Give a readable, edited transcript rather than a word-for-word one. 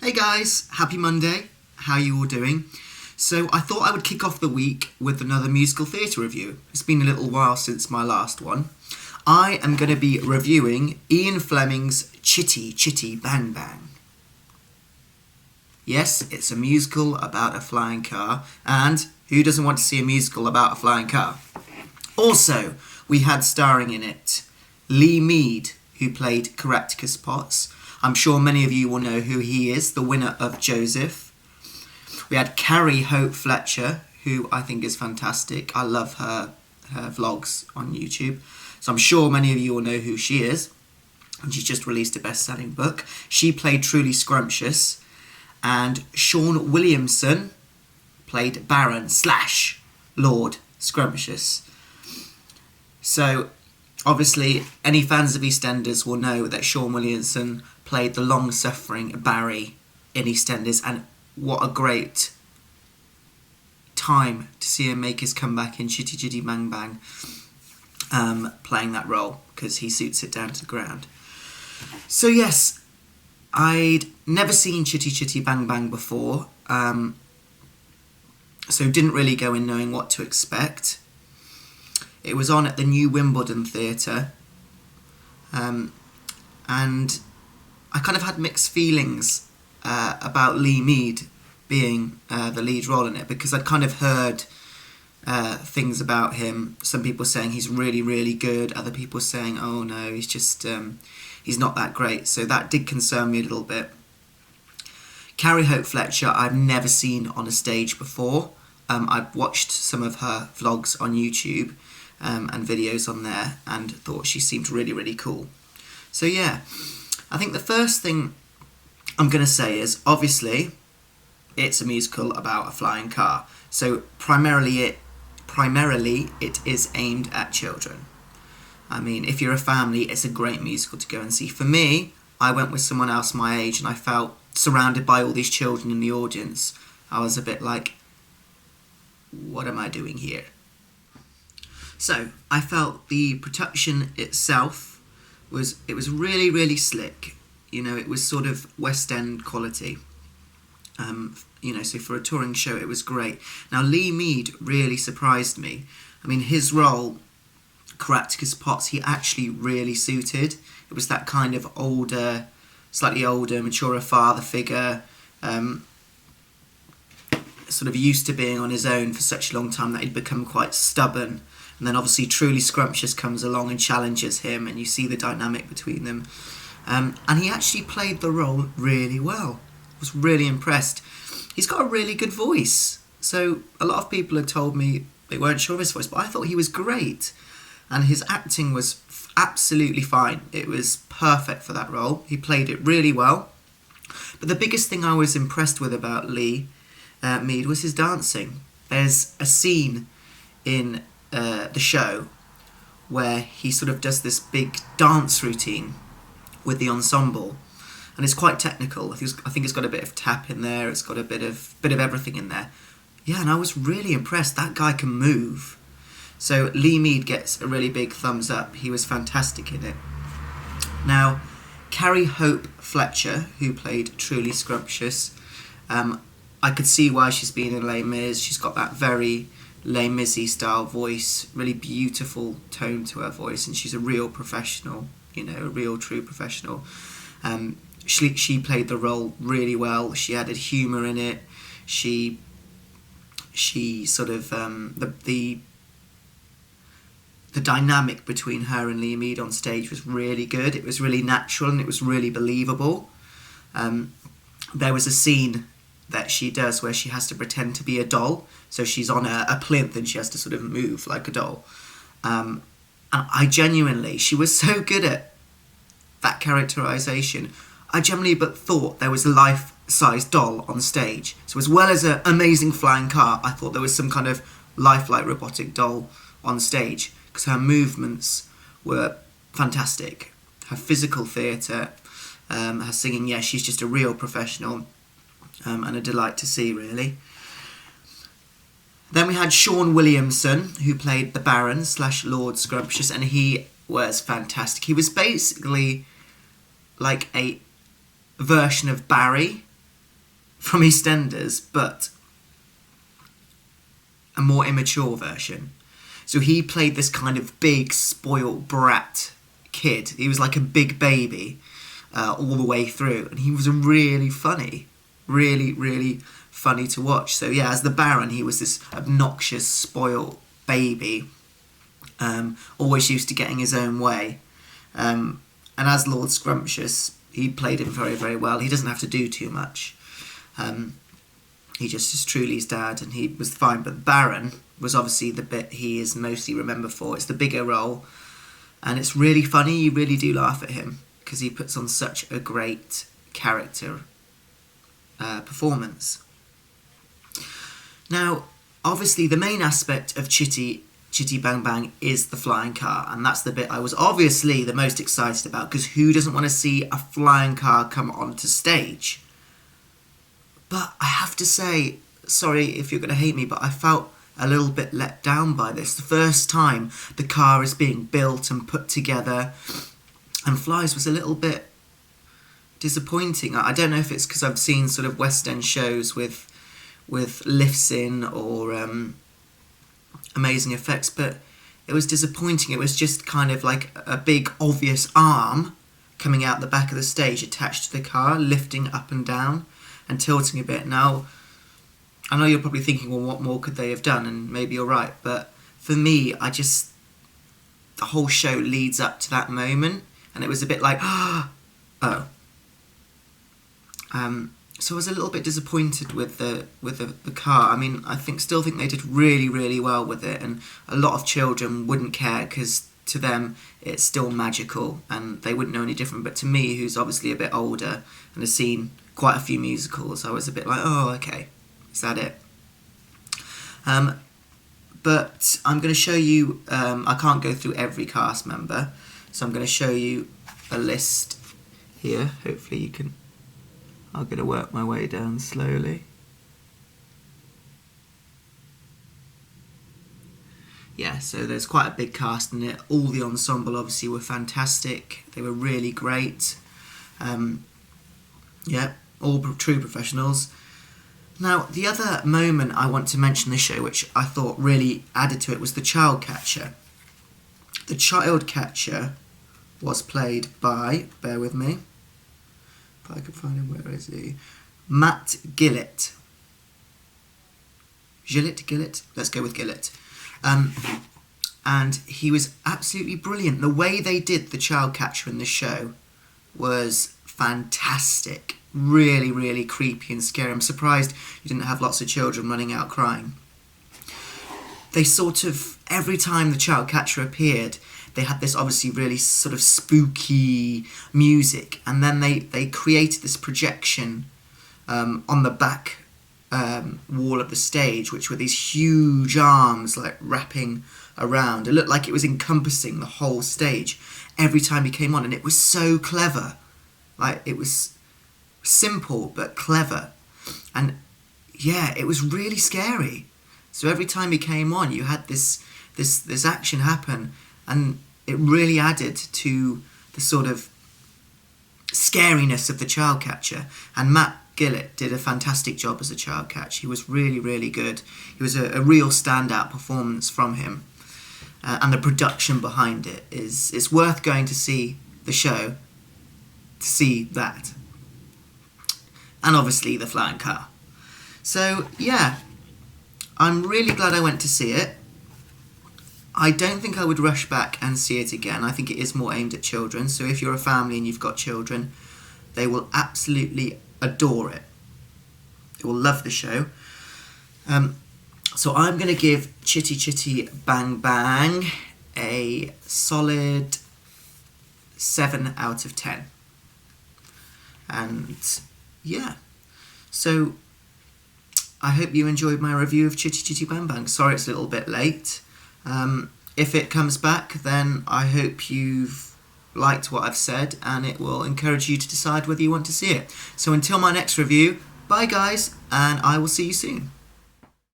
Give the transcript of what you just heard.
Hey guys, happy Monday. How are you all doing? So I thought I would kick off the week with another musical theatre review. It's been a little while since my last one. I am going to be reviewing Ian Fleming's Chitty Chitty Bang Bang. Yes, it's a musical about a flying car, and who doesn't want to see a musical about a flying car? Also, we had starring in it Lee Mead, who played Caractacus Potts. I'm sure many of you will know who he is, the winner of Joseph. We had Carrie Hope Fletcher, who I think is fantastic. I love her vlogs on YouTube. So I'm sure many of you will know who she is. And she's just released a best-selling book. She played Truly Scrumptious. And Sean Williamson played Baron / Lord Scrumptious. So, obviously, any fans of Eastenders will know that Sean Williamson played the long-suffering Barry in Eastenders, and what a great time to see him make his comeback in Chitty Chitty Bang Bang, playing that role, because he suits it down to the ground. So yes, I'd never seen Chitty Chitty Bang Bang before, so didn't really go in knowing what to expect. It was on at the new Wimbledon Theatre, and I kind of had mixed feelings about Lee Mead being the lead role in it, because I'd kind of heard things about him. Some people saying he's really, really good, other people saying, oh no, he's just, he's not that great, so that did concern me a little bit. Carrie Hope Fletcher I've never seen on a stage before. I've watched some of her vlogs on YouTube, and videos on there, and thought she seemed really, really cool. So yeah, I think the first thing I'm going to say is, obviously, it's a musical about a flying car. So primarily it is aimed at children. I mean, if you're a family, it's a great musical to go and see. For me, I went with someone else my age, and I felt surrounded by all these children in the audience. I was a bit like, what am I doing here? So, I felt the production itself was really, really slick. You know, it was sort of West End quality. You know, so for a touring show, it was great. Now, Lee Mead really surprised me. I mean, his role, Caractacus Potts, he actually really suited. It was that kind of older, slightly older, maturer father figure, sort of used to being on his own for such a long time that he'd become quite stubborn. And then obviously Truly Scrumptious comes along and challenges him, and you see the dynamic between them. And he actually played the role really well. I was really impressed. He's got a really good voice. So a lot of people had told me they weren't sure of his voice, but I thought he was great. And his acting was absolutely fine. It was perfect for that role. He played it really well. But the biggest thing I was impressed with about Lee Mead was his dancing. There's a scene in the show where he sort of does this big dance routine with the ensemble, and it's quite technical. I think it's got a bit of tap in there, it's got a bit of everything in there. Yeah, and I was really impressed. That guy can move. So Lee Mead gets a really big thumbs up. He was fantastic in it. Now, Carrie Hope Fletcher, who played Truly Scrumptious, I could see why she's been in Les Mis. She's got that very Les Mis style voice, really beautiful tone to her voice, and she's a real professional, you know, a real true professional. She played the role really well. She added humour in it. She sort of the dynamic between her and Lee Mead on stage was really good. It was really natural and it was really believable. There was a scene that she does where she has to pretend to be a doll. So she's on a plinth and she has to sort of move like a doll. And I genuinely, she was so good at that characterisation. I genuinely thought there was a life-size doll on stage. So as well as an amazing flying car, I thought there was some kind of lifelike robotic doll on stage, because her movements were fantastic. Her physical theatre, her singing, yeah, she's just a real professional, and a delight to see, really. Then we had Sean Williamson, who played the Baron / Lord Scrumptious, and he was fantastic. He was basically like a version of Barry, from EastEnders, but a more immature version. So he played this kind of big, spoiled brat kid. He was like a big baby all the way through, and he was really funny. Really, really funny to watch. So yeah, as the Baron, he was this obnoxious, spoiled baby, always used to getting his own way. And as Lord Scrumptious, he played him very, very well. He doesn't have to do too much. He just is truly his dad, and he was fine. But the Baron was obviously the bit he is mostly remembered for. It's the bigger role, and it's really funny. You really do laugh at him because he puts on such a great character performance. Now, obviously, the main aspect of Chitty Chitty Bang Bang is the flying car, and that's the bit I was obviously the most excited about, because who doesn't want to see a flying car come onto stage? But I have to say, sorry if you're going to hate me, but I felt a little bit let down by this. The first time the car is being built and put together and flies was a little bit disappointing. I don't know if it's because I've seen sort of West End shows with lifts in or amazing effects, but it was disappointing. It was just kind of like a big obvious arm coming out the back of the stage attached to the car, lifting up and down and tilting a bit. Now, I know you're probably thinking, well, what more could they have done? And maybe you're right, but for me, the whole show leads up to that moment, and it was a bit like, oh. So I was a little bit disappointed with the car. I mean, still think they did really, really well with it, and a lot of children wouldn't care because to them it's still magical and they wouldn't know any different. But to me, who's obviously a bit older and has seen quite a few musicals, I was a bit like, oh, okay, is that it? But I'm going to show you, I can't go through every cast member, so I'm going to show you a list here. Hopefully you can... I'm going to work my way down slowly. Yeah, so there's quite a big cast in it. All the ensemble obviously were fantastic. They were really great. Yeah, all true professionals. Now, the other moment I want to mention in the show, which I thought really added to it, was the child catcher. The child catcher was played by, bear with me, if I can find him, where is he? Matt Gillett. Gillett? Let's go with Gillett. And he was absolutely brilliant. The way they did the child catcher in the show was fantastic. Really, really creepy and scary. I'm surprised you didn't have lots of children running out crying. They sort of, every time the child catcher appeared, they had this obviously really sort of spooky music, and then they created this projection on the back wall of the stage, which were these huge arms like wrapping around. It looked like it was encompassing the whole stage every time he came on, and it was so clever. Like, it was simple but clever, and yeah, it was really scary. So every time he came on, you had this action happen, and it really added to the sort of scariness of the child catcher. And Matt Gillett did a fantastic job as a child catcher. He was really, really good. It was a real standout performance from him. And the production behind it it's worth going to see the show to see that. And obviously the flying car. So yeah, I'm really glad I went to see it. I don't think I would rush back and see it again. I think it is more aimed at children. So if you're a family and you've got children, they will absolutely adore it. They will love the show. So I'm going to give Chitty Chitty Bang Bang a solid 7 out of 10. And yeah, so I hope you enjoyed my review of Chitty Chitty Bang Bang. Sorry it's a little bit late. If it comes back, then I hope you've liked what I've said, and it will encourage you to decide whether you want to see it. So until my next review, bye guys, and I will see you soon.